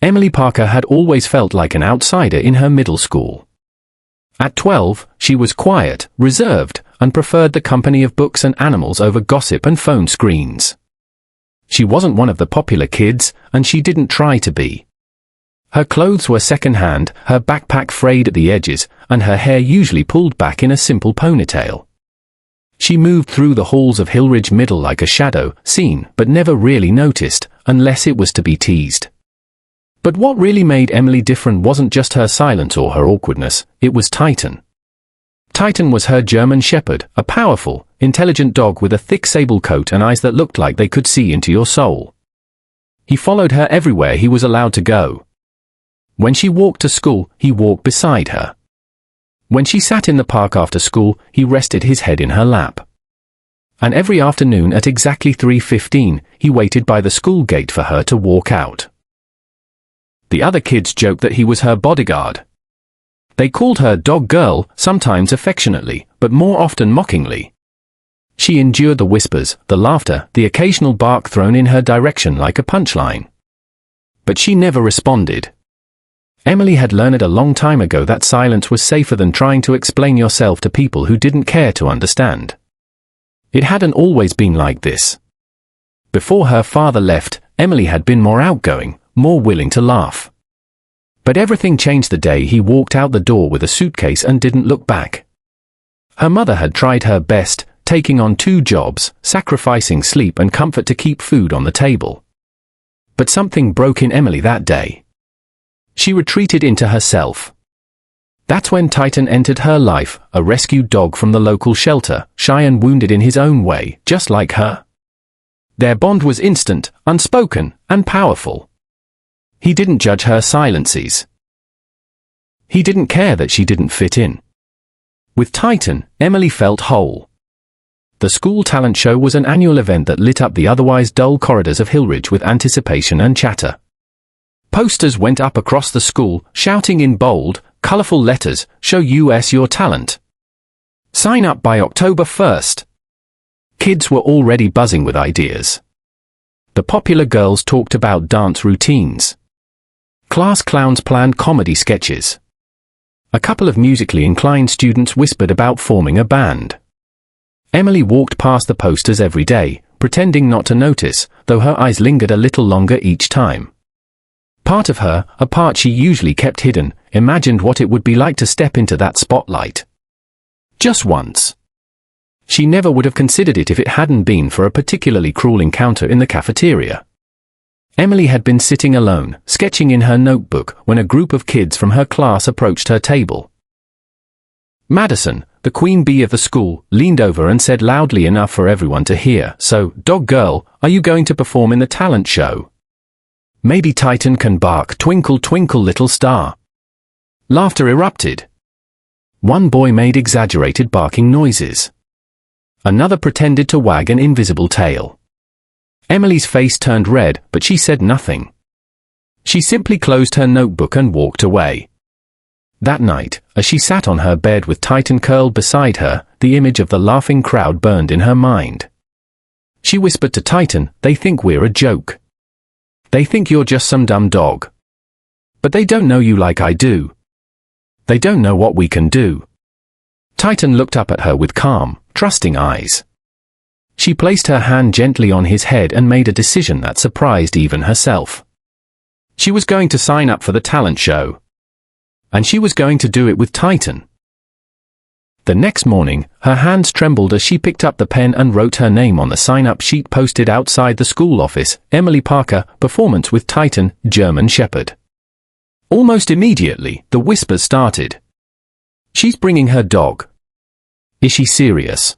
Emily Parker had always felt like an outsider in her middle school. At 12, she was quiet, reserved, and preferred the company of books and animals over gossip and phone screens. She wasn't one of the popular kids, and she didn't try to be. Her clothes were second-hand, her backpack frayed at the edges, and her hair usually pulled back in a simple ponytail. She moved through the halls of Hillridge Middle like a shadow, seen but never really noticed, unless it was to be teased. But what really made Emily different wasn't just her silence or her awkwardness, it was Titan. Titan was her German shepherd, a powerful, intelligent dog with a thick sable coat and eyes that looked like they could see into your soul. He followed her everywhere he was allowed to go. When she walked to school, he walked beside her. When she sat in the park after school, he rested his head in her lap. And every afternoon at exactly 3:15, he waited by the school gate for her to walk out. The other kids joked that he was her bodyguard. They called her Dog Girl, sometimes affectionately, but more often mockingly. She endured the whispers, the laughter, the occasional bark thrown in her direction like a punchline. But she never responded. Emily had learned a long time ago that silence was safer than trying to explain yourself to people who didn't care to understand. It hadn't always been like this. Before her father left, Emily had been more outgoing, more willing to laugh. But everything changed the day he walked out the door with a suitcase and didn't look back. Her mother had tried her best, taking on 2 jobs, sacrificing sleep and comfort to keep food on the table. But something broke in Emily that day. She retreated into herself. That's when Titan entered her life, a rescued dog from the local shelter, shy and wounded in his own way, just like her. Their bond was instant, unspoken, and powerful. He didn't judge her silences. He didn't care that she didn't fit in. With Titan, Emily felt whole. The school talent show was an annual event that lit up the otherwise dull corridors of Hillridge with anticipation and chatter. Posters went up across the school, shouting in bold, colorful letters, "Show us your talent. Sign up by October 1st. Kids were already buzzing with ideas. The popular girls talked about dance routines. Class clowns planned comedy sketches. A couple of musically inclined students whispered about forming a band. Emily walked past the posters every day, pretending not to notice, though her eyes lingered a little longer each time. Part of her, a part she usually kept hidden, imagined what it would be like to step into that spotlight. Just once. She never would have considered it if it hadn't been for a particularly cruel encounter in the cafeteria. Emily had been sitting alone, sketching in her notebook, when a group of kids from her class approached her table. Madison, the queen bee of the school, leaned over and said loudly enough for everyone to hear, "So, Dog Girl, are you going to perform in the talent show? Maybe Titan can bark, 'Twinkle, twinkle, little star.'" Laughter erupted. One boy made exaggerated barking noises. Another pretended to wag an invisible tail. Emily's face turned red, but she said nothing. She simply closed her notebook and walked away. That night, as she sat on her bed with Titan curled beside her, the image of the laughing crowd burned in her mind. She whispered to Titan, "They think we're a joke. They think you're just some dumb dog. But they don't know you like I do. They don't know what we can do." Titan looked up at her with calm, trusting eyes. She placed her hand gently on his head and made a decision that surprised even herself. She was going to sign up for the talent show. And she was going to do it with Titan. The next morning, her hands trembled as she picked up the pen and wrote her name on the sign-up sheet posted outside the school office, "Emily Parker, performance with Titan, German Shepherd." Almost immediately, the whispers started. "She's bringing her dog. Is she serious?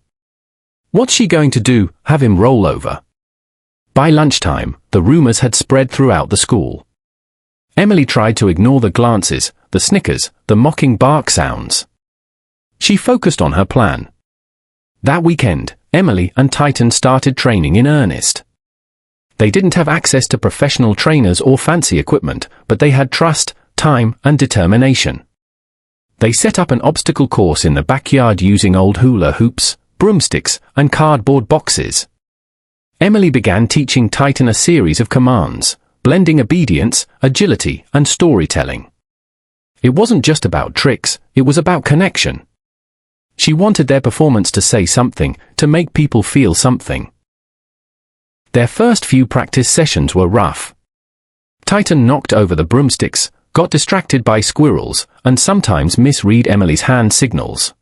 What's she going to do, have him roll over?" By lunchtime, the rumors had spread throughout the school. Emily tried to ignore the glances, the snickers, the mocking bark sounds. She focused on her plan. That weekend, Emily and Titan started training in earnest. They didn't have access to professional trainers or fancy equipment, but they had trust, time, and determination. They set up an obstacle course in the backyard using old hula hoops, broomsticks, and cardboard boxes. Emily began teaching Titan a series of commands: blending obedience, agility, and storytelling. It wasn't just about tricks, it was about connection. She wanted their performance to say something, to make people feel something. Their first few practice sessions were rough. Titan knocked over the broomsticks, got distracted by squirrels, and sometimes misread Emily's hand signals.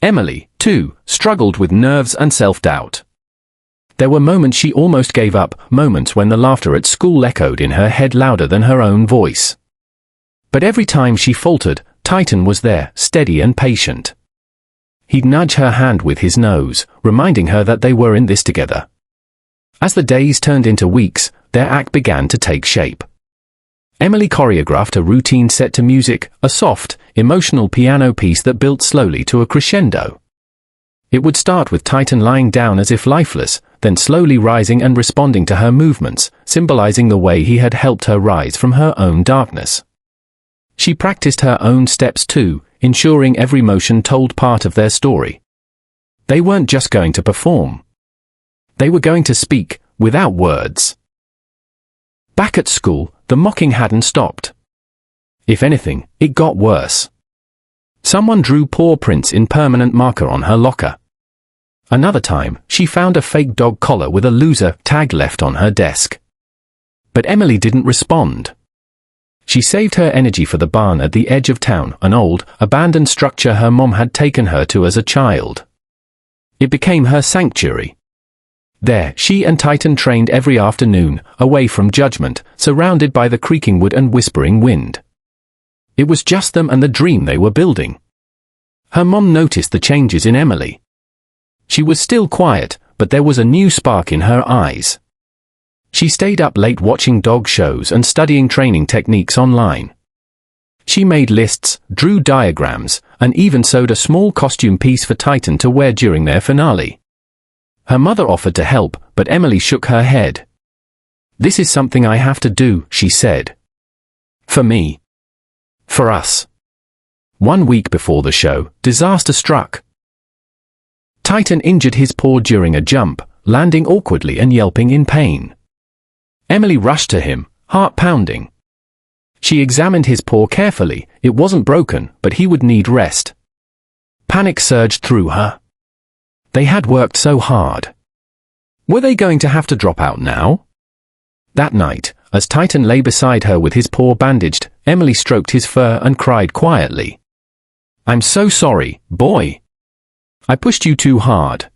Emily, too, struggled with nerves and self-doubt. There were moments she almost gave up, moments when the laughter at school echoed in her head louder than her own voice. But every time she faltered, Titan was there, steady and patient. He'd nudge her hand with his nose, reminding her that they were in this together. As the days turned into weeks, their act began to take shape. Emily choreographed a routine set to music, a soft, emotional piano piece that built slowly to a crescendo. It would start with Titan lying down as if lifeless, then slowly rising and responding to her movements, symbolizing the way he had helped her rise from her own darkness. She practiced her own steps too, ensuring every motion told part of their story. They weren't just going to perform. They were going to speak, without words. Back at school, the mocking hadn't stopped. If anything, it got worse. Someone drew paw prints in permanent marker on her locker. Another time, she found a fake dog collar with a loser tag left on her desk. But Emily didn't respond. She saved her energy for the barn at the edge of town, an old, abandoned structure her mom had taken her to as a child. It became her sanctuary. There, she and Titan trained every afternoon, away from judgment, surrounded by the creaking wood and whispering wind. It was just them and the dream they were building. Her mom noticed the changes in Emily. She was still quiet, but there was a new spark in her eyes. She stayed up late watching dog shows and studying training techniques online. She made lists, drew diagrams, and even sewed a small costume piece for Titan to wear during their finale. Her mother offered to help, but Emily shook her head. "This is something I have to do," she said. "For me. For us." 1 week before the show, disaster struck. Titan injured his paw during a jump, landing awkwardly and yelping in pain. Emily rushed to him, heart pounding. She examined his paw carefully. It wasn't broken, but he would need rest. Panic surged through her. They had worked so hard. Were they going to have to drop out now? That night, as Titan lay beside her with his paw bandaged, Emily stroked his fur and cried quietly. "I'm so sorry, boy. I pushed you too hard."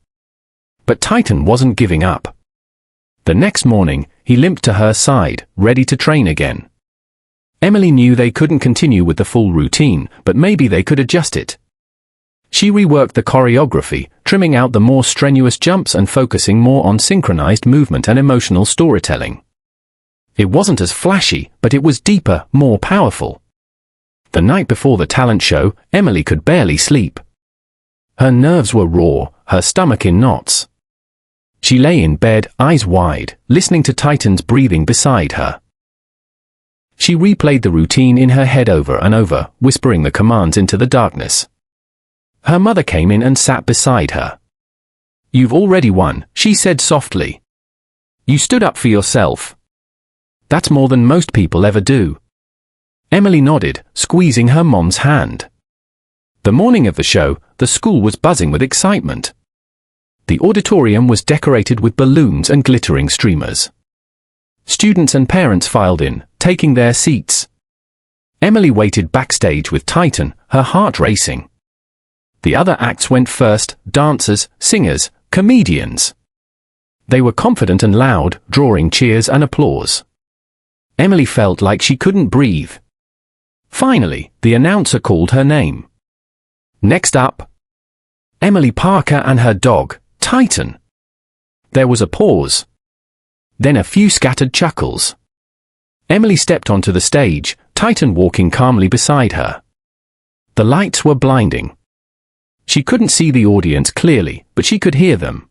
But Titan wasn't giving up. The next morning, he limped to her side, ready to train again. Emily knew they couldn't continue with the full routine, but maybe they could adjust it. She reworked the choreography, trimming out the more strenuous jumps and focusing more on synchronized movement and emotional storytelling. It wasn't as flashy, but it was deeper, more powerful. The night before the talent show, Emily could barely sleep. Her nerves were raw, her stomach in knots. She lay in bed, eyes wide, listening to Titan's breathing beside her. She replayed the routine in her head over and over, whispering the commands into the darkness. Her mother came in and sat beside her. "You've already won," she said softly. "You stood up for yourself. That's more than most people ever do." Emily nodded, squeezing her mom's hand. The morning of the show, the school was buzzing with excitement. The auditorium was decorated with balloons and glittering streamers. Students and parents filed in, taking their seats. Emily waited backstage with Titan, her heart racing. The other acts went first: dancers, singers, comedians. They were confident and loud, drawing cheers and applause. Emily felt like she couldn't breathe. Finally, the announcer called her name. Next up, Emily Parker and her dog, Titan. There was a pause. Then a few scattered chuckles. Emily stepped onto the stage, Titan walking calmly beside her. The lights were blinding. She couldn't see the audience clearly, but she could hear them.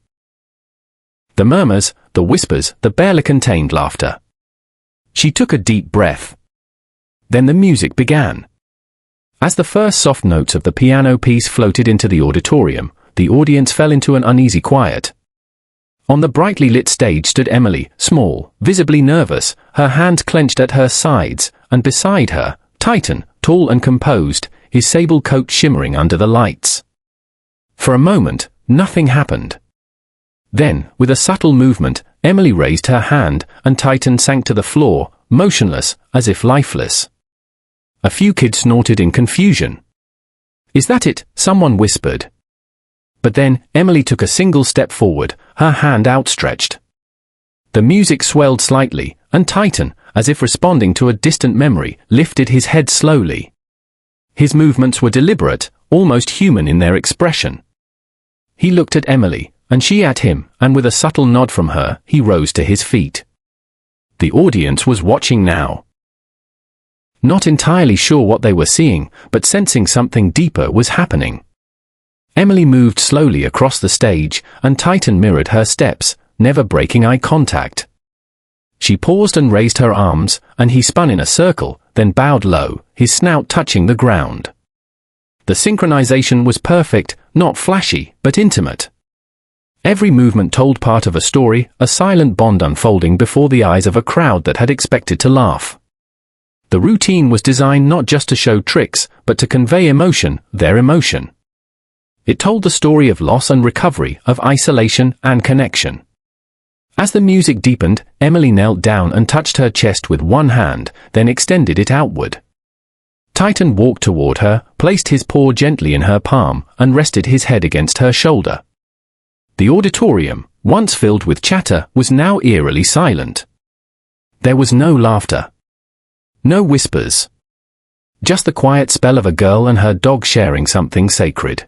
The murmurs, the whispers, the barely contained laughter. She took a deep breath. Then the music began. As the first soft notes of the piano piece floated into the auditorium, the audience fell into an uneasy quiet. On the brightly lit stage stood Emily, small, visibly nervous, her hands clenched at her sides, and beside her, Titan, tall and composed, his sable coat shimmering under the lights. For a moment, nothing happened. Then, with a subtle movement, Emily raised her hand, and Titan sank to the floor, motionless, as if lifeless. A few kids snorted in confusion. "Is that it?" someone whispered. But then, Emily took a single step forward, her hand outstretched. The music swelled slightly, and Titan, as if responding to a distant memory, lifted his head slowly. His movements were deliberate, almost human in their expression. He looked at Emily, and she at him, and with a subtle nod from her, he rose to his feet. The audience was watching now. Not entirely sure what they were seeing, but sensing something deeper was happening. Emily moved slowly across the stage, and Titan mirrored her steps, never breaking eye contact. She paused and raised her arms, and he spun in a circle, then bowed low, his snout touching the ground. The synchronization was perfect, not flashy, but intimate. Every movement told part of a story, a silent bond unfolding before the eyes of a crowd that had expected to laugh. The routine was designed not just to show tricks, but to convey emotion, their emotion. It told the story of loss and recovery, of isolation and connection. As the music deepened, Emily knelt down and touched her chest with one hand, then extended it outward. Titan walked toward her, placed his paw gently in her palm, and rested his head against her shoulder. The auditorium, once filled with chatter, was now eerily silent. There was no laughter. No whispers. Just the quiet spell of a girl and her dog sharing something sacred.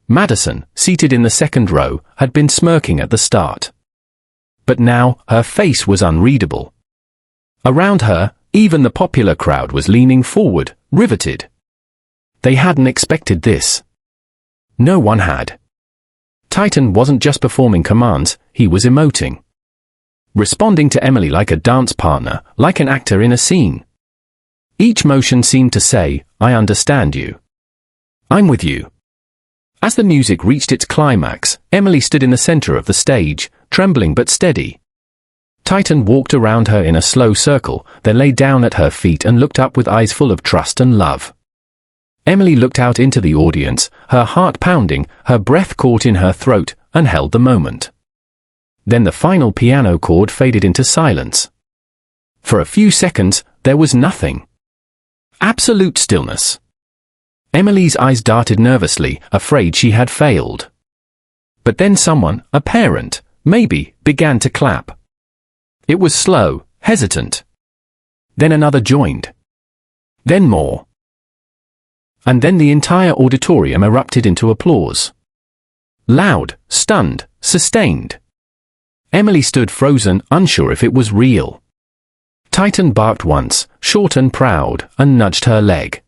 Madison, seated in the second row, had been smirking at the start. But now, her face was unreadable. Around her, even the popular crowd was leaning forward, riveted. They hadn't expected this. No one had. Titan wasn't just performing commands, he was emoting. Responding to Emily like a dance partner, like an actor in a scene. Each motion seemed to say, "I understand you. I'm with you." As the music reached its climax, Emily stood in the center of the stage, trembling but steady. Titan walked around her in a slow circle, then lay down at her feet and looked up with eyes full of trust and love. Emily looked out into the audience, her heart pounding, her breath caught in her throat, and held the moment. Then the final piano chord faded into silence. For a few seconds, there was nothing. Absolute stillness. Emily's eyes darted nervously, afraid she had failed. But then someone, a parent, maybe, began to clap. It was slow, hesitant. Then another joined. Then more. And then the entire auditorium erupted into applause. Loud, stunned, sustained. Emily stood frozen, unsure if it was real. Titan barked once, short and proud, and nudged her leg.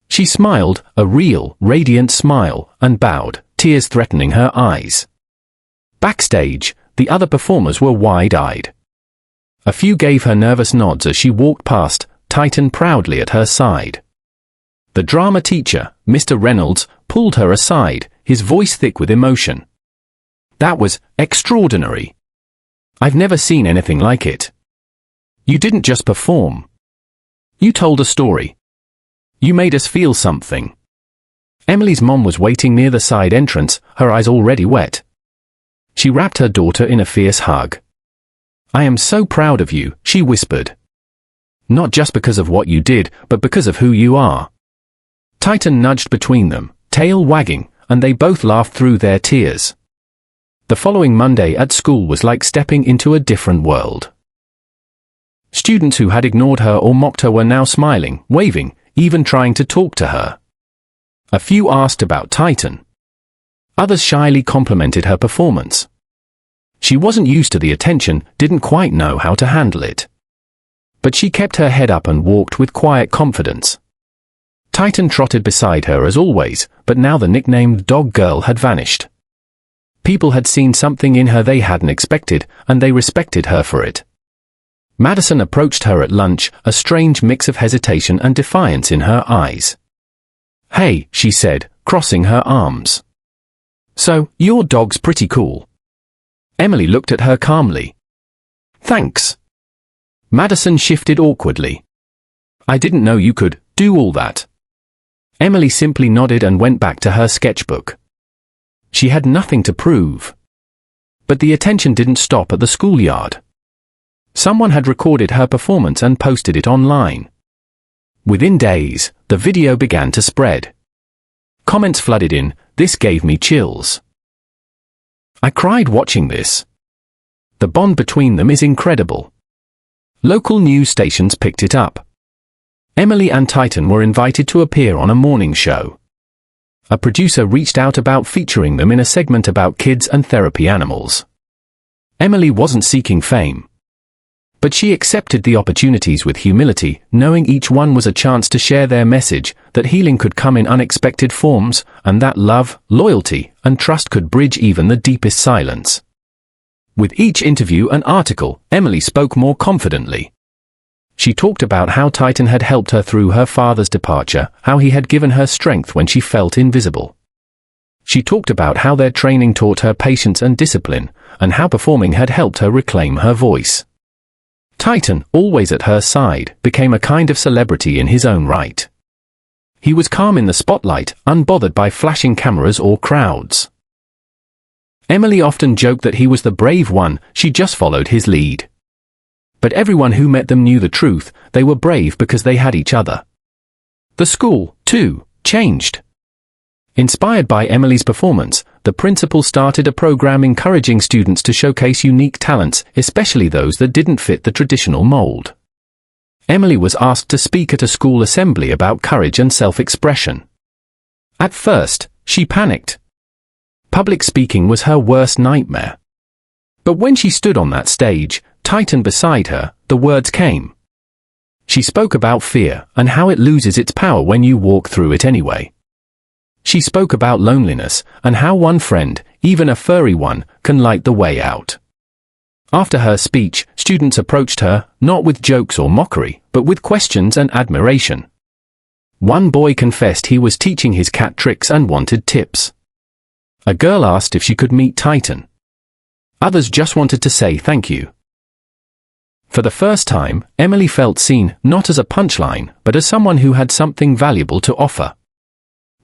She smiled, a real, radiant smile, and bowed, tears threatening her eyes. Backstage, the other performers were wide-eyed. A few gave her nervous nods as she walked past, Titan proudly at her side. The drama teacher, Mr. Reynolds, pulled her aside, his voice thick with emotion. "That was extraordinary. I've never seen anything like it. You didn't just perform. You told a story. You made us feel something." Emily's mom was waiting near the side entrance, her eyes already wet. She wrapped her daughter in a fierce hug. "I am so proud of you," she whispered. "Not just because of what you did, but because of who you are." Titan nudged between them, tail wagging, and they both laughed through their tears. The following Monday at school was like stepping into a different world. Students who had ignored her or mocked her were now smiling, waving, even trying to talk to her. A few asked about Titan. Others shyly complimented her performance. She wasn't used to the attention, didn't quite know how to handle it. But she kept her head up and walked with quiet confidence. Titan trotted beside her as always, but now the nicknamed Dog Girl had vanished. People had seen something in her they hadn't expected, and they respected her for it. Madison approached her at lunch, a strange mix of hesitation and defiance in her eyes. "Hey," she said, crossing her arms. "So, your dog's pretty cool." Emily looked at her calmly. Thanks. Madison shifted awkwardly. I didn't know you could do all that. Emily simply nodded and went back to her sketchbook. She had nothing to prove. But the attention didn't stop at the schoolyard. Someone had recorded her performance and posted it online. Within days, the video began to spread. Comments flooded in. This gave me chills. I cried watching this. The bond between them is incredible. Local news stations picked it up. Emily and Titan were invited to appear on a morning show. A producer reached out about featuring them in a segment about kids and therapy animals. Emily wasn't seeking fame. But she accepted the opportunities with humility, knowing each one was a chance to share their message, that healing could come in unexpected forms, and that love, loyalty, and trust could bridge even the deepest silence. With each interview and article, Emily spoke more confidently. She talked about how Titan had helped her through her father's departure, how he had given her strength when she felt invisible. She talked about how their training taught her patience and discipline, and how performing had helped her reclaim her voice. Titan, always at her side, became a kind of celebrity in his own right. He was calm in the spotlight, unbothered by flashing cameras or crowds. Emily often joked that he was the brave one, she just followed his lead. But everyone who met them knew the truth, they were brave because they had each other. The school, too, changed. Inspired by Emily's performance, the principal started a program encouraging students to showcase unique talents, especially those that didn't fit the traditional mold. Emily was asked to speak at a school assembly about courage and self-expression. At first, she panicked. Public speaking was her worst nightmare. But when she stood on that stage, Titan beside her, the words came. She spoke about fear and how it loses its power when you walk through it anyway. She spoke about loneliness and how one friend, even a furry one, can light the way out. After her speech, students approached her, not with jokes or mockery, but with questions and admiration. One boy confessed he was teaching his cat tricks and wanted tips. A girl asked if she could meet Titan. Others just wanted to say thank you. For the first time, Emily felt seen, not as a punchline, but as someone who had something valuable to offer.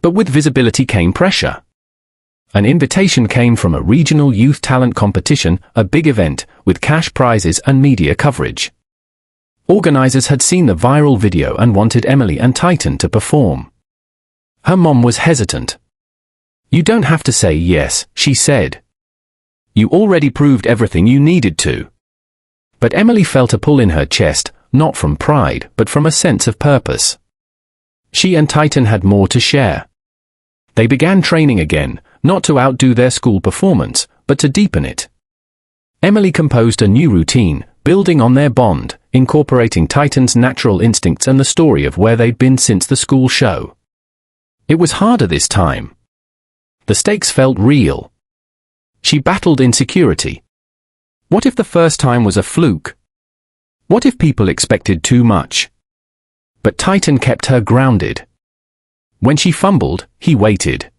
But with visibility came pressure. An invitation came from a regional youth talent competition, a big event, with cash prizes and media coverage. Organizers had seen the viral video and wanted Emily and Titan to perform. Her mom was hesitant. You don't have to say yes, she said. You already proved everything you needed to. But Emily felt a pull in her chest, not from pride, but from a sense of purpose. She and Titan had more to share. They began training again, not to outdo their school performance, but to deepen it. Emily composed a new routine, building on their bond, incorporating Titan's natural instincts and the story of where they'd been since the school show. It was harder this time. The stakes felt real. She battled insecurity. What if the first time was a fluke? What if people expected too much? But Titan kept her grounded. When she fumbled, he waited.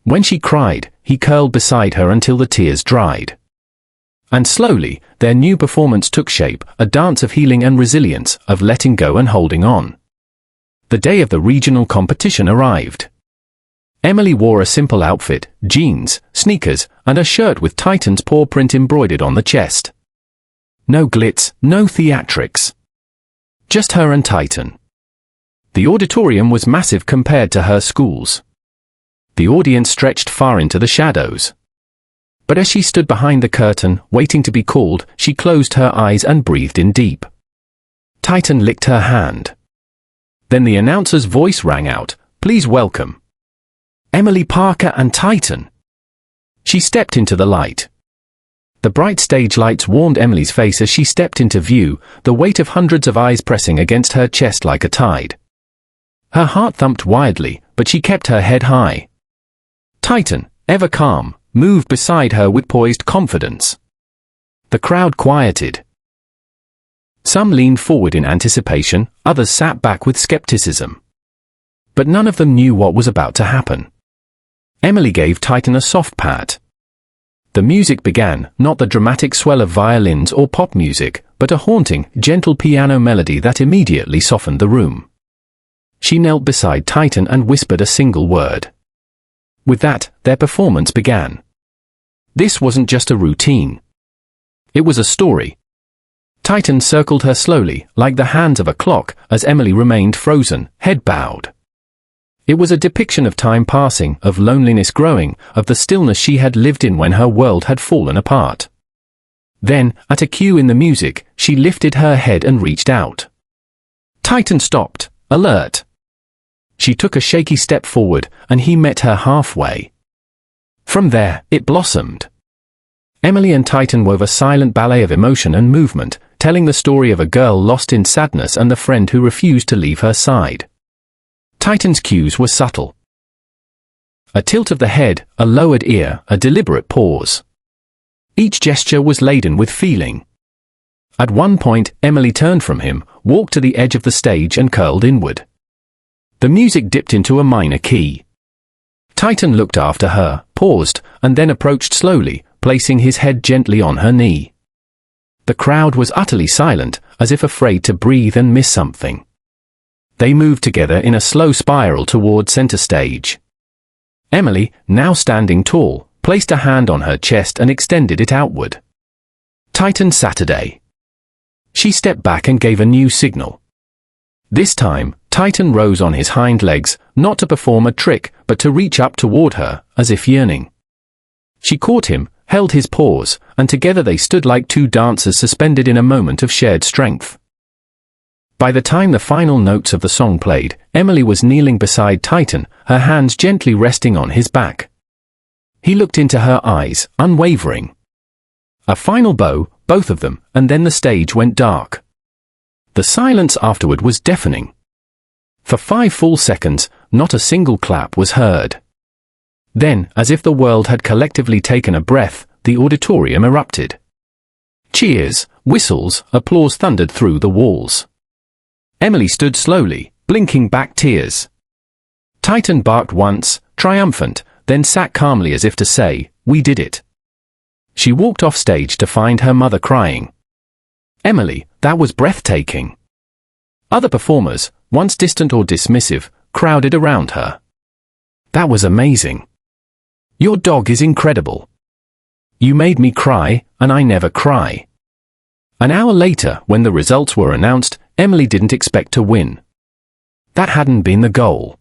When she cried, he curled beside her until the tears dried. And slowly, their new performance took shape, a dance of healing and resilience, of letting go and holding on. The day of the regional competition arrived. Emily wore a simple outfit, jeans, sneakers, and a shirt with Titan's paw print embroidered on the chest. No glitz, no theatrics. Just her and Titan. The auditorium was massive compared to her school's. The audience stretched far into the shadows. But as she stood behind the curtain, waiting to be called, she closed her eyes and breathed in deep. Titan licked her hand. Then the announcer's voice rang out, "Please welcome Emily Parker and Titan." She stepped into the light. The bright stage lights warmed Emily's face as she stepped into view, the weight of hundreds of eyes pressing against her chest like a tide. Her heart thumped wildly, but she kept her head high. Titan, ever calm, moved beside her with poised confidence. The crowd quieted. Some leaned forward in anticipation, others sat back with skepticism. But none of them knew what was about to happen. Emily gave Titan a soft pat. The music began, not the dramatic swell of violins or pop music, but a haunting, gentle piano melody that immediately softened the room. She knelt beside Titan and whispered a single word. With that, their performance began. This wasn't just a routine. It was a story. Titan circled her slowly, like the hands of a clock, as Emily remained frozen, head bowed. It was a depiction of time passing, of loneliness growing, of the stillness she had lived in when her world had fallen apart. Then, at a cue in the music, she lifted her head and reached out. Titan stopped, alert. She took a shaky step forward, and he met her halfway. From there, it blossomed. Emily and Titan wove a silent ballet of emotion and movement, telling the story of a girl lost in sadness and the friend who refused to leave her side. Titan's cues were subtle. A tilt of the head, a lowered ear, a deliberate pause. Each gesture was laden with feeling. At one point, Emily turned from him, walked to the edge of the stage and curled inward. The music dipped into a minor key. Titan looked after her, paused, and then approached slowly, placing his head gently on her knee. The crowd was utterly silent, as if afraid to breathe and miss something. They moved together in a slow spiral toward center stage. Emily, now standing tall, placed a hand on her chest and extended it outward. Titan Saturday. She stepped back and gave a new signal. This time, Titan rose on his hind legs, not to perform a trick, but to reach up toward her, as if yearning. She caught him, held his paws, and together they stood like two dancers suspended in a moment of shared strength. By the time the final notes of the song played, Emily was kneeling beside Titan, her hands gently resting on his back. He looked into her eyes, unwavering. A final bow, both of them, and then the stage went dark. The silence afterward was deafening. For 5 full seconds, not a single clap was heard. Then, as if the world had collectively taken a breath, the auditorium erupted. Cheers, whistles, applause thundered through the walls. Emily stood slowly, blinking back tears. Titan barked once, triumphant, then sat calmly as if to say, "We did it." She walked off stage to find her mother crying. Emily, that was breathtaking. Other performers, once distant or dismissive, crowded around her. That was amazing. Your dog is incredible. You made me cry, and I never cry. An hour later, when the results were announced, Emily didn't expect to win. That hadn't been the goal.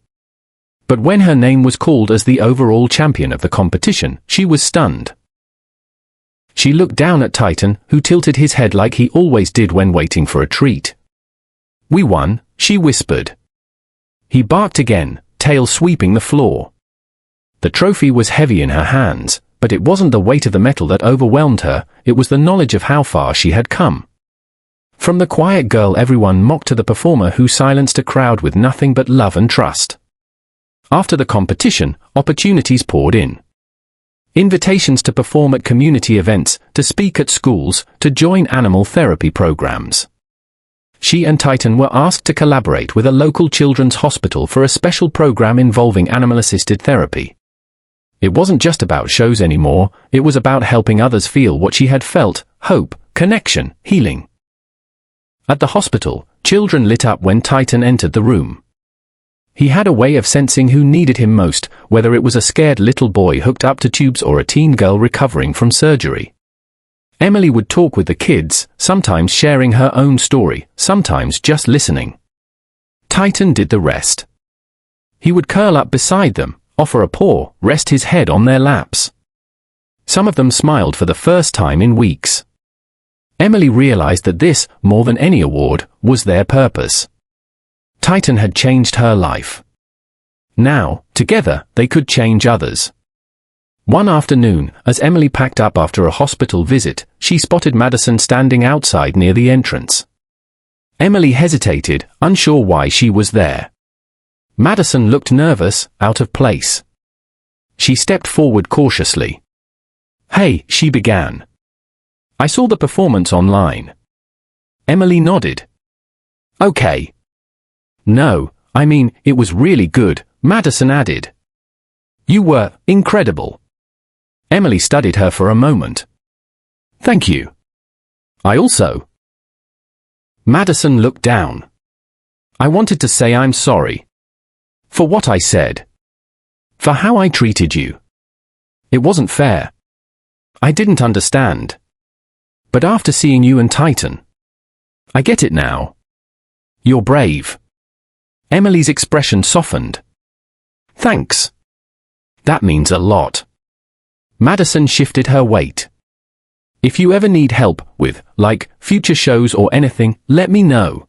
But when her name was called as the overall champion of the competition, she was stunned. She looked down at Titan, who tilted his head like he always did when waiting for a treat. "We won," she whispered. He barked again, tail sweeping the floor. The trophy was heavy in her hands, but it wasn't the weight of the metal that overwhelmed her, it was the knowledge of how far she had come. From the quiet girl everyone mocked to the performer who silenced a crowd with nothing but love and trust. After the competition, opportunities poured in. Invitations to perform at community events, to speak at schools, to join animal therapy programs. She and Titan were asked to collaborate with a local children's hospital for a special program involving animal-assisted therapy. It wasn't just about shows anymore, it was about helping others feel what she had felt: hope, connection, healing. At the hospital, children lit up when Titan entered the room. He had a way of sensing who needed him most, whether it was a scared little boy hooked up to tubes or a teen girl recovering from surgery. Emily would talk with the kids, sometimes sharing her own story, sometimes just listening. Titan did the rest. He would curl up beside them, offer a paw, rest his head on their laps. Some of them smiled for the first time in weeks. Emily realized that this, more than any award, was their purpose. Titan had changed her life. Now, together, they could change others. One afternoon, as Emily packed up after a hospital visit, she spotted Madison standing outside near the entrance. Emily hesitated, unsure why she was there. Madison looked nervous, out of place. She stepped forward cautiously. "Hey," she began. "I saw the performance online." Emily nodded. "Okay." "No, I mean, it was really good," Madison added. "You were incredible." Emily studied her for a moment. Thank you. I also. Madison looked down. I wanted to say I'm sorry. For what I said. For how I treated you. It wasn't fair. I didn't understand. But after seeing you and Titan, I get it now. You're brave. Emily's expression softened. Thanks. That means a lot. Madison shifted her weight. If you ever need help with, like, future shows or anything, let me know.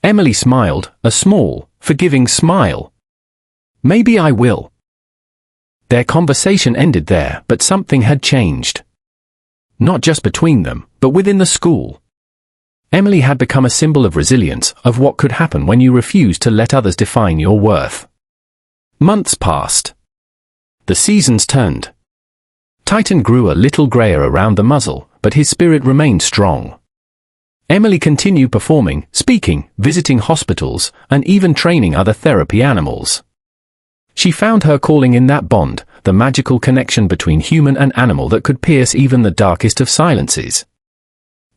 Emily smiled, a small, forgiving smile. Maybe I will. Their conversation ended there, but something had changed. Not just between them, but within the school. Emily had become a symbol of resilience, of what could happen when you refuse to let others define your worth. Months passed. The seasons turned. Titan grew a little grayer around the muzzle, but his spirit remained strong. Emily continued performing, speaking, visiting hospitals, and even training other therapy animals. She found her calling in that bond, the magical connection between human and animal that could pierce even the darkest of silences.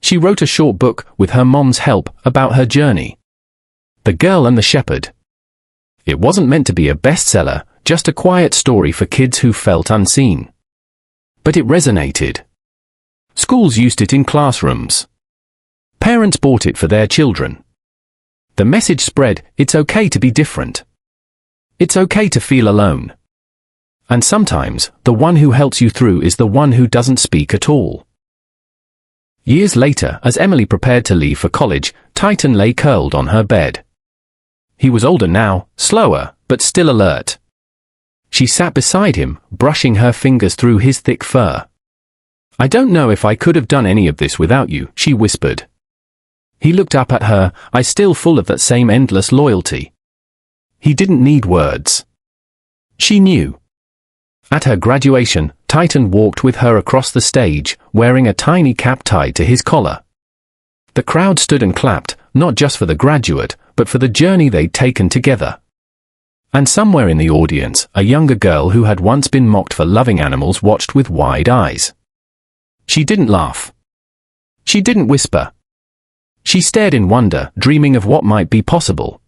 She wrote a short book, with her mom's help, about her journey. The Girl and the Shepherd. It wasn't meant to be a bestseller, just a quiet story for kids who felt unseen. But it resonated. Schools used it in classrooms. Parents bought it for their children. The message spread, it's okay to be different. It's okay to feel alone. And sometimes, the one who helps you through is the one who doesn't speak at all. Years later, as Emily prepared to leave for college, Titan lay curled on her bed. He was older now, slower, but still alert. She sat beside him, brushing her fingers through his thick fur. I don't know if I could have done any of this without you, she whispered. He looked up at her, eyes still full of that same endless loyalty. He didn't need words. She knew. At her graduation, Titan walked with her across the stage, wearing a tiny cap tied to his collar. The crowd stood and clapped, not just for the graduate, but for the journey they'd taken together. And somewhere in the audience, a younger girl who had once been mocked for loving animals watched with wide eyes. She didn't laugh. She didn't whisper. She stared in wonder, dreaming of what might be possible.